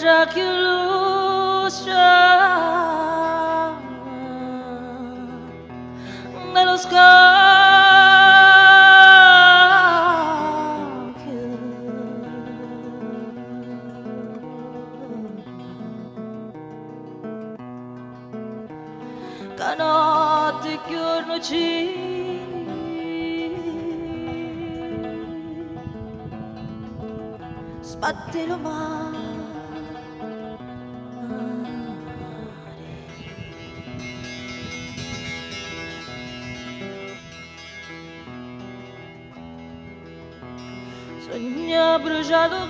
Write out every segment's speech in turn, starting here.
miraculosa nello scacchio che notte e giorno ci sbatte lo mare. Sogna bruciato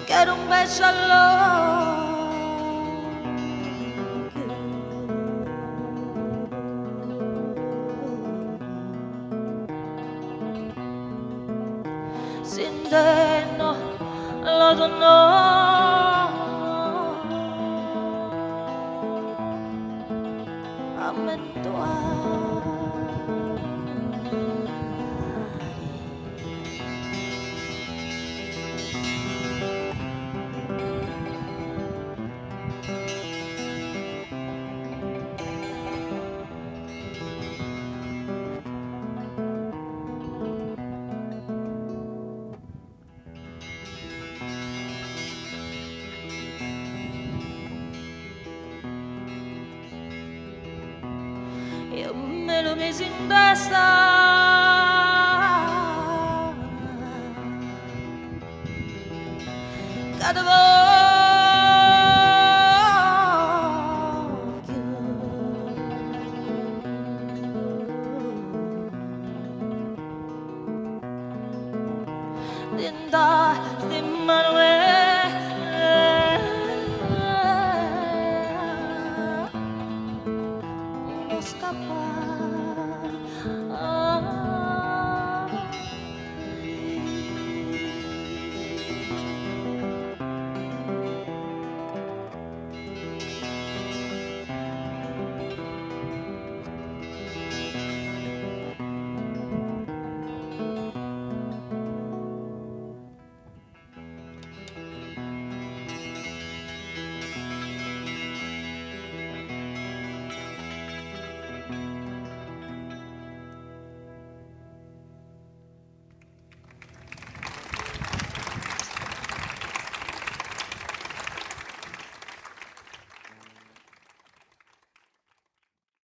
che era un bacio all'occhio s'intenno la donna a io me lo misi in testa che devo dinta di Manuel